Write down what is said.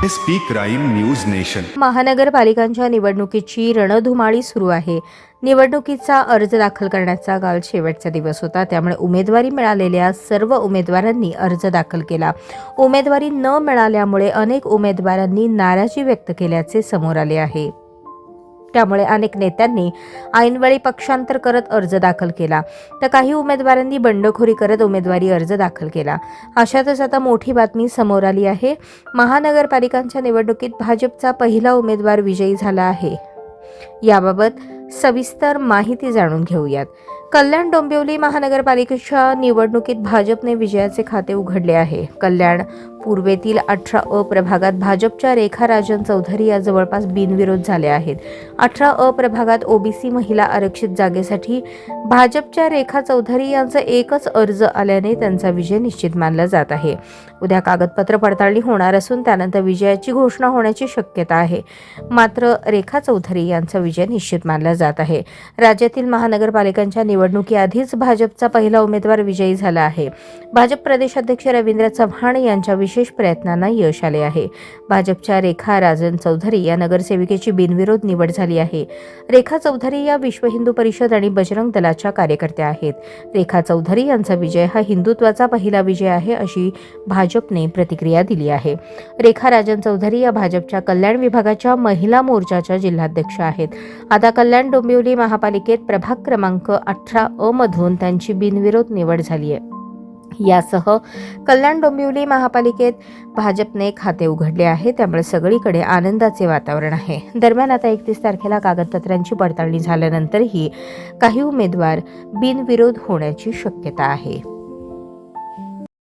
SP crime news nation. महानगरपालिकांच्या निवडणुकीची रणधुमाळी सुरू आहे. निवडणुकीचा अर्ज दाखल करण्याचा काल शेवटचा दिवस होता, त्यामुळे उमेदवारी मिळालेल्या सर्व उमेदवारांनी अर्ज दाखल केला. उमेदवारी न मिळाल्यामुळे अनेक उमेदवारांनी नाराजी व्यक्त केल्याचे समोर आले आहे. त्यामुळे अनेक नेत्यांनी ऐनवेळी पक्षांतर करत अर्ज दाखल केला, तर काही उमेदवारांनी बंडखोरी करत उमेदवारी अर्ज दाखल केला. अशातच आता मोठी बातमी समोर आली आहे. महानगरपालिकांच्या निवडणुकीत भाजपचा पहिला उमेदवार विजयी झाला आहे. याबाबत सविस्तर माहिती जाणून घेऊयात. कल्याण डोंबिवली महानगरपालिकेच्या निवडणुकीत भाजपने विजयाचे खाते उघडले आहे. कल्याण पूर्वेतील 18 प्रभागात भाजपच्या रेखा राजन चौधरी या जवळपास बिनविरोध झाल्या आहेत. 18 प्रभागात ओबीसी महिला आरक्षित जागेसाठी भाजपच्या रेखा चौधरी यांचा एकच अर्ज आल्याने त्यांचा विजय निश्चित मानला जात आहे. उद्या कागदपत्र पडताळणी होणार असून त्यानंतर विजयाची घोषणा होण्याची शक्यता आहे. मात्र रेखा चौधरी यांचा विजय निश्चित मानला जात आहे. राज्यातील महानगरपालिकांच्या निवडणुकीआधीच भाजपचा पहिला उमेदवार विजयी झाला आहे. भाजप प्रदेशाध्यक्ष रवींद्र चव्हाण यांच्या विशेष प्रयत्नांना यश आले आहे. भाजपच्या रेखा राजन चौधरी या नगरसेविकेची बिनविरोध निवड झाली आहे. रेखा चौधरी या विश्व हिंदू परिषद आणि बजरंग दलाच्या कार्यकर्त्या आहेत. रेखा चौधरी यांचा विजय हा हिंदुत्वाचा पहिला विजय आहे, अशी भाजपने प्रतिक्रिया दिली आहे. रेखा राजन चौधरी या भाजपच्या कल्याण विभागाच्या महिला मोर्चाच्या जिल्हाध्यक्ष आहेत. आता कल्याण डोंबिवली महापालिकेत प्रभाग क्रमांक 18 मधून त्यांची बिनविरोध निवड झाली आहे. यासह कल्याण डोंबिवली महापालिकेत भाजपने खाते उघडले आहे, त्यामुळे सगळीकडे आनंदाचे वातावरण आहे. दरम्यान आता 31 तारखेला कागदपत्रांची पडताळणी झाल्यानंतरही काही उमेदवार बिनविरोध होण्याची शक्यता आहे.